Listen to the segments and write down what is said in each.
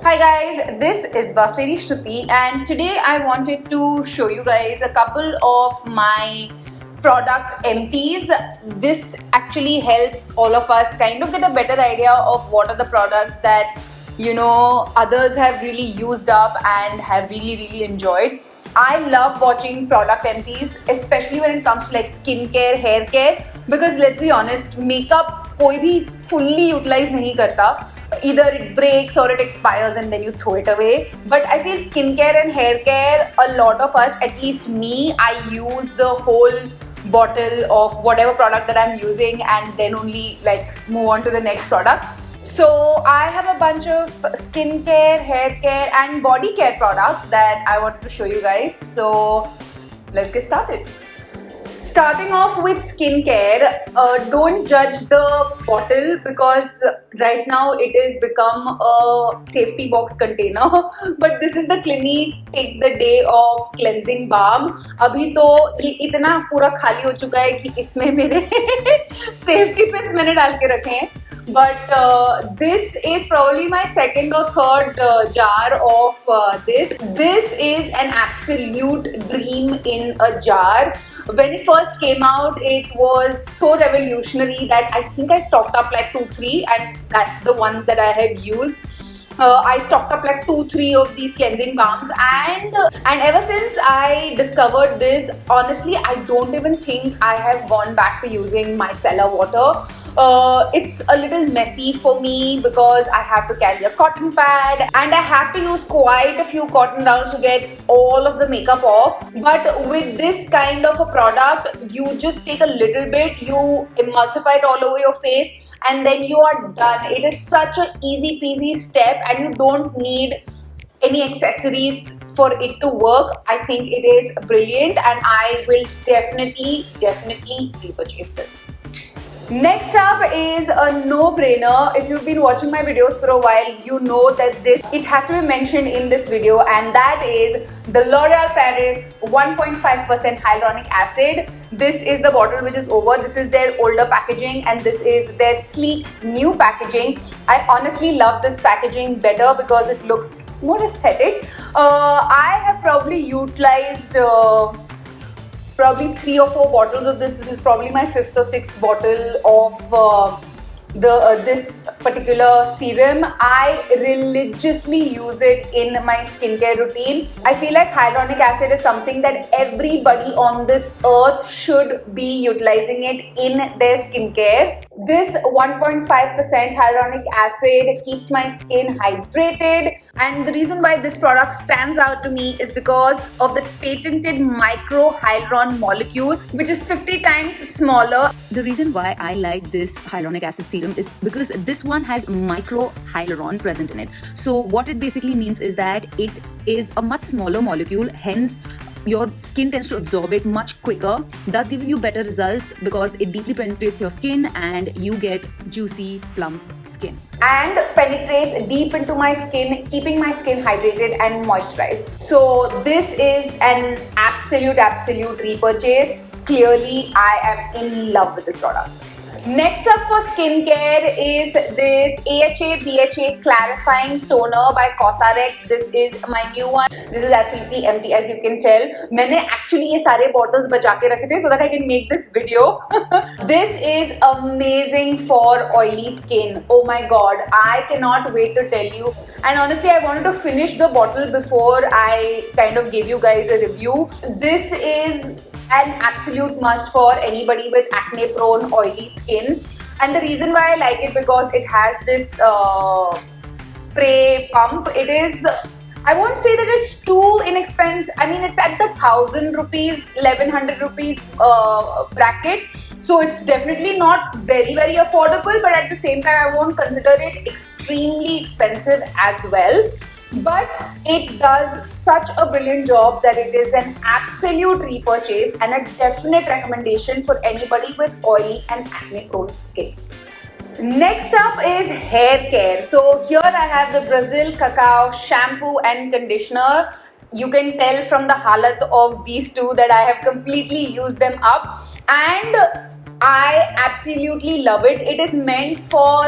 Hi guys, this is Bosslady Shruti and today I wanted to show you guys a couple of my product empties. This actually helps all of us kind of get a better idea of what are the products that others have really used up and have really enjoyed. I love watching product empties, especially when it comes to like skincare, hair care, because let's be honest, makeup कोई भी fully utilize नहीं करता. Either it breaks or it expires and then you throw it away. But I feel skincare and hair care, a lot of us, at least me, I use the whole bottle of whatever product that I'm using and then only like move on to the next product. So I have a bunch of skincare, hair care and body care products that I wanted to show you guys. So let's get started. Starting off with skincare, don't judge the bottle because right now it has become a safety box container. But this is the Clinique Take the Day of Cleansing Balm. अभी तो ये इतना पूरा खाली हो चुका है कि इसमें मेरे safety pins मैंने डाल के रखे हैं. But this is probably my second or third jar of this. This is an absolute dream in a jar. When it first came out, it was so revolutionary that I think I stocked up like 2-3 and that's the ones that I have used. I stocked up like 2-3 of these cleansing balms and ever since I discovered this, honestly, I don't even think I have gone back to using micellar water. It's a little messy for me because I have to carry a cotton pad and I have to use quite a few cotton rounds to get all of the makeup off. But with this kind of a product, you just take a little bit, you emulsify it all over your face and then you are done. It is such an easy peasy step and you don't need any accessories for it to work. I think it is brilliant and I will definitely repurchase this. Next up is a no-brainer. If you've been watching my videos for a while, you know that it has to be mentioned in this video, and that is the L'Oreal Paris 1.5% hyaluronic acid. This is the bottle which is over. This is their older packaging and this is their sleek new packaging. I honestly love this packaging better because it looks more aesthetic. I have probably utilized probably 3 or 4 bottles of this. This is probably my 5th or 6th bottle of this particular serum. I religiously use it in my skincare routine. I feel like hyaluronic acid is something that everybody on this earth should be utilizing it in their skincare. This 1.5% hyaluronic acid keeps my skin hydrated, and the reason why this product stands out to me is because of the patented micro hyaluron molecule, which is 50 times smaller. The reason why I like this hyaluronic acid serum is because this one has micro hyaluron present in it. So what it basically means is that it is a much smaller molecule, hence your skin tends to absorb it much quicker, thus giving you better results because it deeply penetrates your skin and you get juicy, plump skin. And penetrates deep into my skin, keeping my skin hydrated and moisturized. So this is an absolute repurchase. Clearly, I am in love with this product. Next up for skincare is this AHA BHA Clarifying Toner by Cosrx. This is my new one. This is absolutely empty, as you can tell. मैंने actually ये सारे bottles बचा के रखे थे so that I can make this video. This is amazing for oily skin. Oh my god, I cannot wait to tell you. And honestly, I wanted to finish the bottle before I kind of gave you guys a review. This is an absolute must for anybody with acne prone oily skin, and the reason why I like it because it has this spray pump. It is, I won't say that it's too inexpensive. I mean, it's at the 1,000 rupees, 1,100 rupees bracket. So it's definitely not very affordable, but at the same time I won't consider it extremely expensive as well. But it does such a brilliant job that it is an absolute repurchase and a definite recommendation for anybody with oily and acne prone skin. Next up is hair care. So here I have the Brazil Cacao shampoo and conditioner. You can tell from the halat of these two that I have completely used them up and I absolutely love it. It is meant for,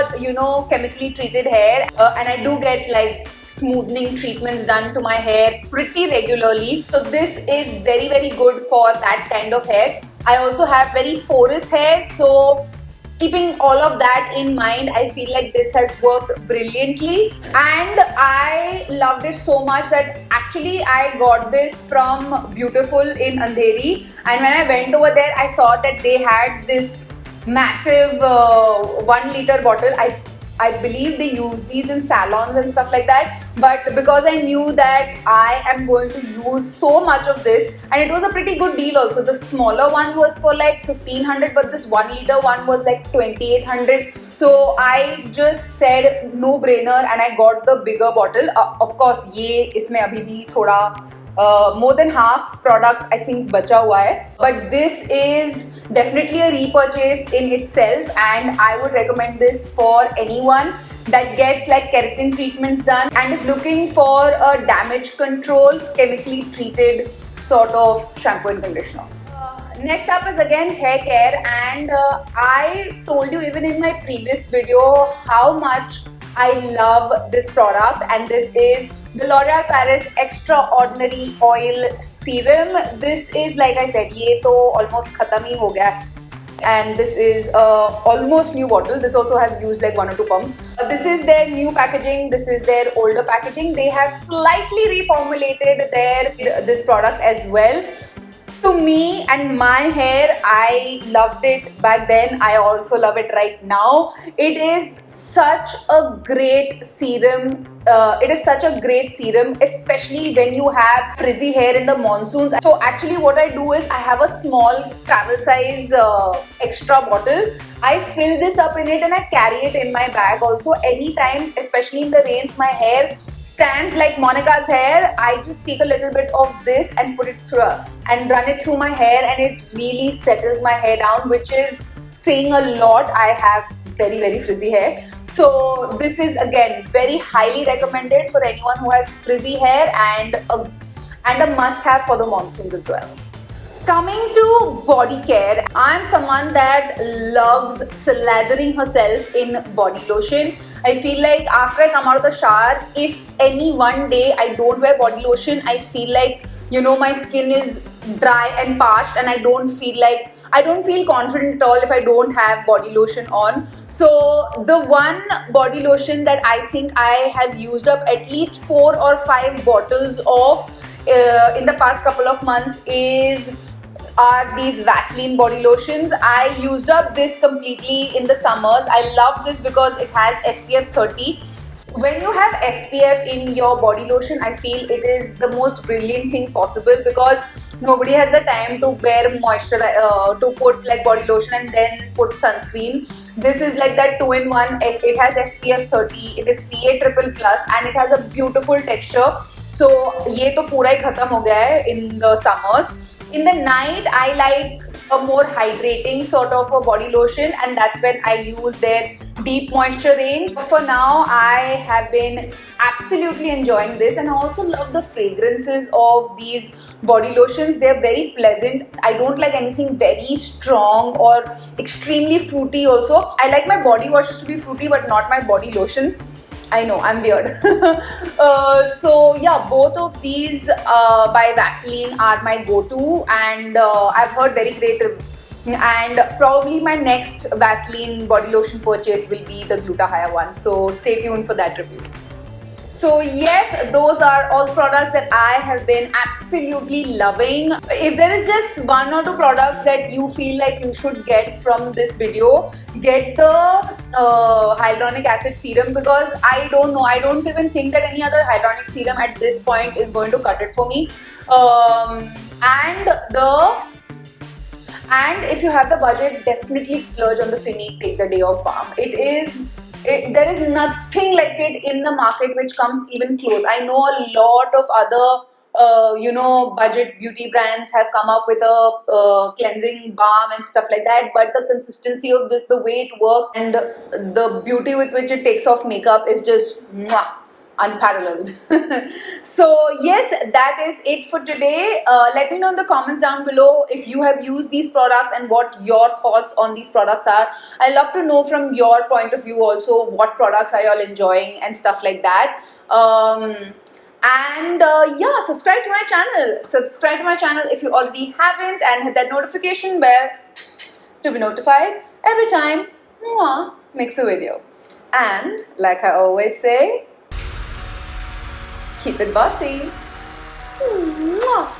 chemically treated hair and I do get like smoothing treatments done to my hair pretty regularly. So this is very, very good for that kind of hair. I also have very porous hair, so keeping all of that in mind, I feel like this has worked brilliantly, and I loved it so much that actually I got this from Beautiful in Andheri, and when I went over there I saw that they had this massive 1 liter bottle. I believe they use these in salons and stuff like that, but because I knew that I am going to use so much of this, and it was a pretty good deal also. The smaller one was for like 1500, but this 1 liter one was like 2800. So I just said no brainer and I got the bigger bottle. Of course, ये इसमें अभी भी थोड़ा more than half product I think बचा हुआ है, but this is definitely a repurchase in itself, and I would recommend this for anyone that gets like keratin treatments done and is looking for a damage control, chemically treated sort of shampoo and conditioner. Next up is again hair care, and I told you even in my previous video how much I love this product, and this is the L'Oreal Paris Extraordinary Oil Serum. This is, like I said, ये तो almost खत्म ही हो गया है. And this is almost new bottle. This also have used like 1 or 2 pumps. This is their new packaging. This is their older packaging. They have slightly reformulated this product as well. To me and my hair, I loved it back then. I also love it right now. It is such a great serum. Especially when you have frizzy hair in the monsoons. So actually what I do is I have a small travel size extra bottle. I fill this up in it and I carry it in my bag also. Anytime, especially in the rains, my hair stands like Monica's hair, I just take a little bit of this and put it through and run it through my hair, and it really settles my hair down, which is saying a lot. I have very, very frizzy hair. So this is again very highly recommended for anyone who has frizzy hair, and a must have for the monsoons as well. Coming to body care, I'm someone that loves slathering herself in body lotion. I feel like after I come out of the shower, if any one day I don't wear body lotion, I feel like, you know, my skin is dry and parched, and I don't feel confident at all if I don't have body lotion on. So the one body lotion that I think I have used up at least 4 or 5 bottles of in the past couple of months are these Vaseline body lotions. I used up this completely in the summers. I love this because it has SPF 30. When you have SPF in your body lotion, I feel it is the most brilliant thing possible, because nobody has the time to wear moisture, to put like body lotion and then put sunscreen. This is like that 2-in-1. It has SPF 30, it is PA+++, and it has a beautiful texture. So ये तो पूरा ही खत्म हो गया है in the summers. In the night, I like a more hydrating sort of a body lotion, and that's when I use their deep moisture range. For now, I have been absolutely enjoying this, and I also love the fragrances of these body lotions. They're very pleasant. I don't like anything very strong or extremely fruity also. I like my body washes to be fruity, but not my body lotions. I know, I'm weird. So yeah, both of these by Vaseline are my go-to, and I've heard very great reviews. And probably my next Vaseline body lotion purchase will be the Glutathione one. So stay tuned for that review. So yes, those are all products that I have been absolutely loving. If there is just 1 or 2 products that you feel like you should get from this video, get the hyaluronic acid serum, because I don't know, I don't even think that any other hyaluronic serum at this point is going to cut it for me. And if you have the budget, definitely splurge on the Clinique Take the Day Off Balm. There is nothing like it in the market which comes even close. I know a lot of other budget beauty brands have come up with a cleansing balm and stuff like that, but the consistency of this, the way it works, and the beauty with which it takes off makeup is just mwah, unparalleled. So yes, that is it for today. Let me know in the comments down below if you have used these products and what your thoughts on these products are. I love to know from your point of view also what products are you all enjoying and stuff like that. Yeah, subscribe to my channel. Subscribe to my channel if you already haven't, and hit that notification bell to be notified every time Mwah makes a video. And like I always say, keep it bossy. Mwah.